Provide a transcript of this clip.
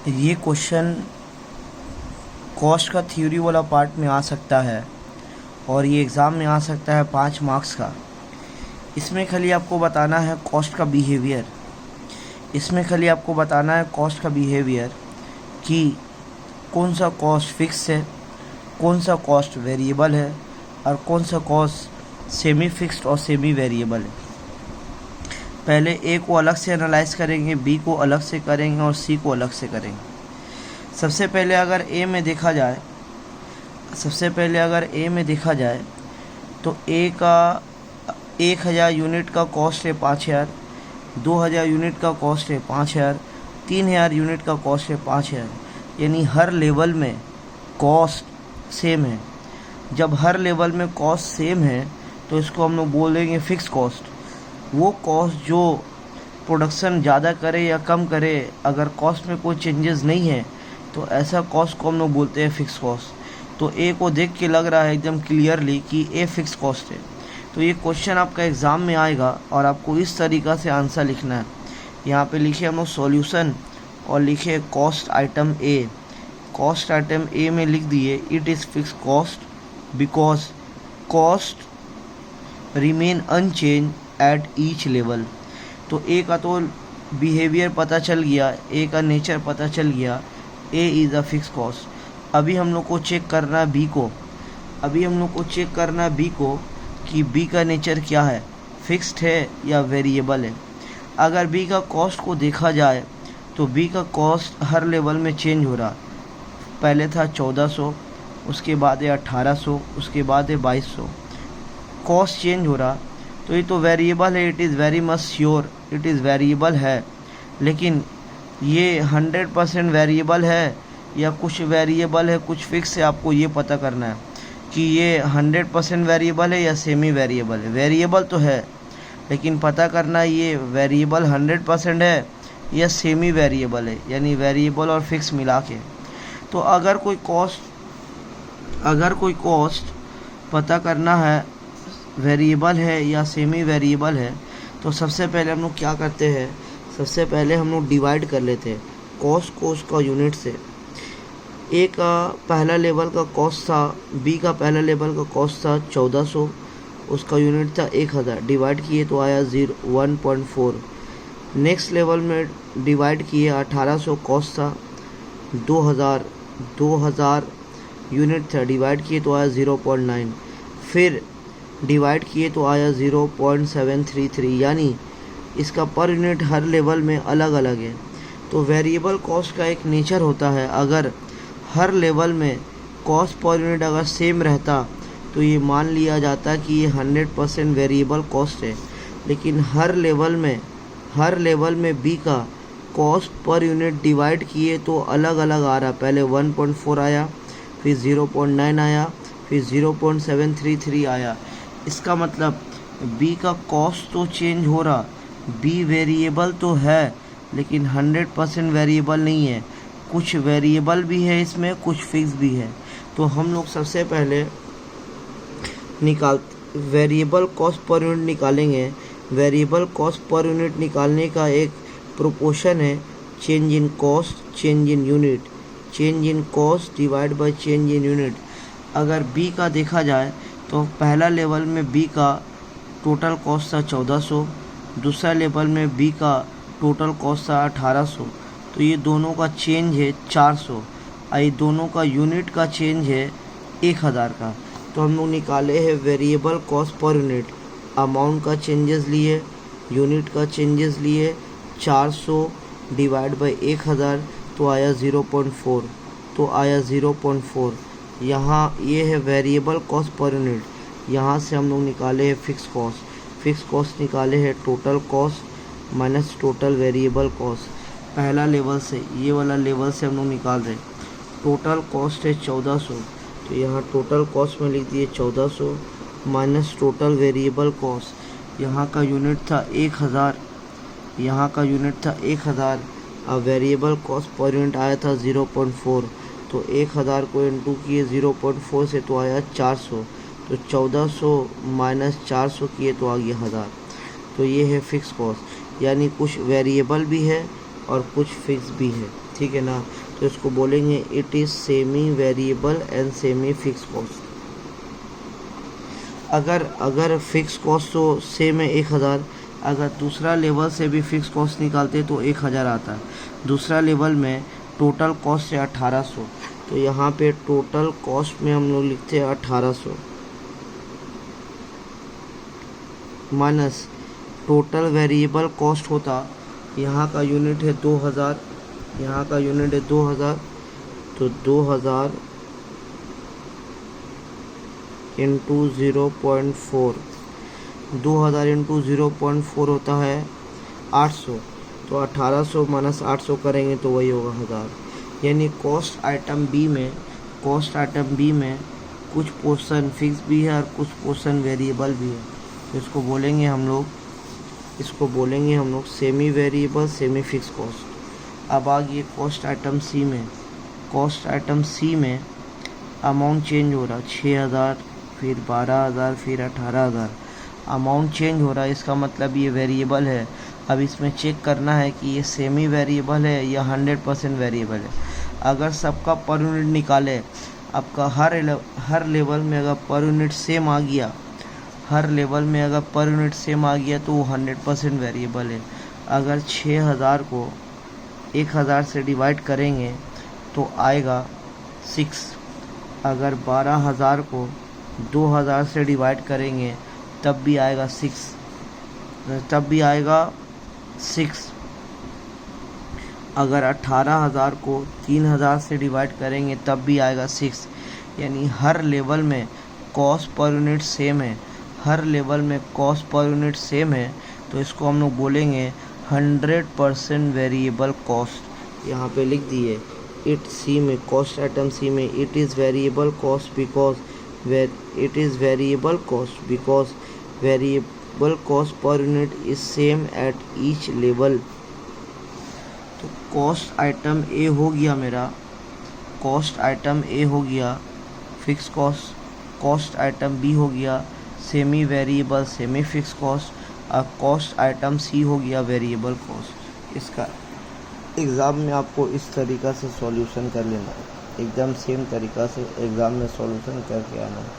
ये question cost का theory वाला पार्ट में आ सकता है और ये एग्ज़ाम में आ सकता है 5 मार्क्स का। इसमें खाली आपको बताना है कॉस्ट का बिहेवियर। इसमें खाली आपको बताना है कॉस्ट का बिहेवियर कि कौन सा कॉस्ट फिक्स है, कौन सा कॉस्ट वेरिएबल है और कौन सा कॉस्ट सेमी फिक्स्ड और सेमी वेरिएबल है। पहले ए को अलग से एनालाइज करेंगे, बी को अलग से करेंगे और सी को अलग से करेंगे। सबसे पहले अगर ए में देखा जाए तो ए का 1000 यूनिट का कॉस्ट है 5000, 2000 यूनिट का कॉस्ट है 5000, 3000 यूनिट का कॉस्ट है 5000। यानी हर लेवल में कॉस्ट सेम है। जब हर लेवल में कॉस्ट सेम है तो इसको हम लोग बोलेंगे फिक्स कॉस्ट। वो कॉस्ट जो प्रोडक्शन ज़्यादा करे या कम करे, अगर कॉस्ट में कोई चेंजेस नहीं है तो ऐसा कॉस्ट को हम लोग बोलते हैं फिक्स कॉस्ट। तो ए को देख के लग रहा है एकदम क्लियरली कि ए फिक्स कॉस्ट है। तो ये क्वेश्चन आपका एग्ज़ाम में आएगा और आपको इस तरीक़ा से आंसर लिखना है। यहाँ पे लिखे हम लोग सॉल्यूशन और लिखे cost item A. Cost item A में लिख दिए it is fix cost because cost remain unchange at each level. तो ए का तो बिहेवियर पता चल गया, ए का नेचर पता चल गया, A is a fix cost. अभी हम लोग को चेक करना है बी को कि बी का नेचर क्या है, फिक्स्ड है या वेरिएबल है। अगर बी का कॉस्ट को देखा जाए तो बी का कॉस्ट हर लेवल में चेंज हो रहा। पहले था 1400, उसके बाद है 1800, उसके बाद है 2200। कॉस्ट चेंज हो रहा तो ये तो वेरिएबल है। It is very much sure it is variable है। लेकिन ये 100% वेरिएबल है या कुछ वेरिएबल है कुछ फिक्स है, आपको ये पता करना है कि ये 100% वेरिएबल है या सेमी वेरिएबल है। वेरिएबल तो है लेकिन पता करना ये वेरिएबल 100% है या सेमी वेरिएबल है, यानी वेरिएबल और फिक्स मिला के। तो अगर कोई कॉस्ट पता करना है वेरिएबल है या सेमी वेरिएबल है तो सबसे पहले हम लोग क्या करते हैं, सबसे पहले हम लोग डिवाइड कर लेते हैं कॉस्ट को उसका यूनिट से। ए का पहला लेवल का कॉस्ट था, बी का पहला लेवल का कॉस्ट था 1400, उसका यूनिट था 1000। डिवाइड किए तो आया 1.4। नेक्स्ट लेवल में डिवाइड किए 1800 कॉस्ट था, 2000 यूनिट था, डिवाइड किए तो आया 0.9। फिर डिवाइड किए तो आया 0.733। यानी इसका पर यूनिट हर लेवल में अलग अलग है। तो वेरिएबल कॉस्ट का एक नेचर होता है, अगर हर लेवल में कॉस्ट पर यूनिट अगर सेम रहता तो ये मान लिया जाता कि ये 100% वेरिएबल कॉस्ट है। लेकिन हर लेवल में बी का कॉस्ट पर यूनिट डिवाइड किए तो अलग अलग आ रहा। पहले 1.4 आया, फिर 0.9 आया, फिर 0.733 आया। इसका मतलब बी का कॉस्ट तो चेंज हो रहा, बी वेरिएबल तो है लेकिन 100% वेरिएबल नहीं है। कुछ वेरिएबल भी है इसमें, कुछ फिक्स भी है। तो हम लोग सबसे पहले वेरिएबल कॉस्ट पर यूनिट निकालेंगे। वेरिएबल कॉस्ट पर यूनिट निकालने का एक प्रोपोर्शन है change in cost change in unit, change in cost divide by change in unit. अगर बी का देखा जाए तो पहला लेवल में बी का टोटल कॉस्ट था 1400, दूसरा लेवल में बी का टोटल कॉस्ट था 1800। तो ये दोनों का चेंज है 400 और ये दोनों का यूनिट का चेंज है 1000 का। तो हम लोग निकाले हैं variable cost per unit. Amount का चेंजेस लिए, यूनिट का चेंजेस लिए, 400 डिवाइड बाय 1000 तो आया 0.4। यहाँ ये है वेरिएबल कॉस्ट पर यूनिट। यहाँ से हम लोग निकाले हैं फिक्स कॉस्ट निकाले हैं total cost minus total variable cost. पहला लेवल से, ये वाला लेवल से हम लोग निकाल रहे हैं। टोटल कॉस्ट है 1400, तो यहाँ टोटल कॉस्ट में लिख दिए 1400 माइनस टोटल वेरिएबल कॉस्ट। यहाँ का यूनिट था 1000, और वेरिएबल कॉस्ट पर यूनिट आया था 0.4। तो 1000 को इंटू किए 0.4 से तो आया 400। तो 1400 माइनस 400 किए तो आ गया 1000। तो ये है फिक्स कॉस्ट, यानी कुछ वेरिएबल भी है और कुछ फिक्स भी है। ठीक है ना। तो इसको बोलेंगे it is semi variable and semi fix cost. अगर फिक्स कॉस्ट तो सेम है 1000, अगर दूसरा लेवल से भी फिक्स कॉस्ट निकालते तो 1000 आता है। दूसरा लेवल में टोटल कॉस्ट है 1800, तो यहाँ पे टोटल कॉस्ट में हम लोग लिखते हैं 1800 माइनस टोटल वेरिएबल कॉस्ट होता, यहाँ का यूनिट है 2000, यहाँ का यूनिट है 2000, तो 2000 इंटू 0.4, 2000 इंटू 0.4 होता है 800, तो 1800 माइनस 800 करेंगे तो वही होगा 1000। यानी कॉस्ट आइटम बी में कुछ पोर्शन फिक्स भी है और कुछ पोर्शन वेरिएबल भी है। तो इसको बोलेंगे हम लोग semi variable semi fix cost. अब आ गई कॉस्ट आइटम सी में अमाउंट चेंज हो रहा, 6000 फिर 12000 फिर 18000 अमाउंट चेंज हो रहा है। इसका मतलब ये वेरिएबल है। अब इसमें चेक करना है कि ये सेमी वेरिएबल है या 100% वेरिएबल है। अगर सबका पर यूनिट निकाले, आपका हर लेवल में अगर पर यूनिट सेम आ गया, तो वो 100% वेरिएबल है। अगर 6000 को 1000 से डिवाइड करेंगे तो आएगा 6। अगर 12000 को 2000 से डिवाइड करेंगे तब भी आएगा 6। अगर 18000 को 3000 से डिवाइड करेंगे तब भी आएगा 6। यानी हर लेवल में कॉस्ट पर यूनिट सेम है, तो इसको हम लोग बोलेंगे 100% वेरिएबल कॉस्ट। यहाँ पे लिख दिए कॉस्ट आइटम सी में it is variable cost because variable cost per unit is same at each level. तो कॉस्ट आइटम ए हो गया फिक्स कॉस्ट आइटम बी हो गया semi variable semi fix cost, और कॉस्ट आइटम सी हो गया वेरिएबल कॉस्ट। इसका एग्ज़ाम में आपको इस तरीक़ा से सॉल्यूशन कर लेना है, एकदम सेम तरीक़ा से एग्ज़ाम में सॉल्यूशन करके आना है।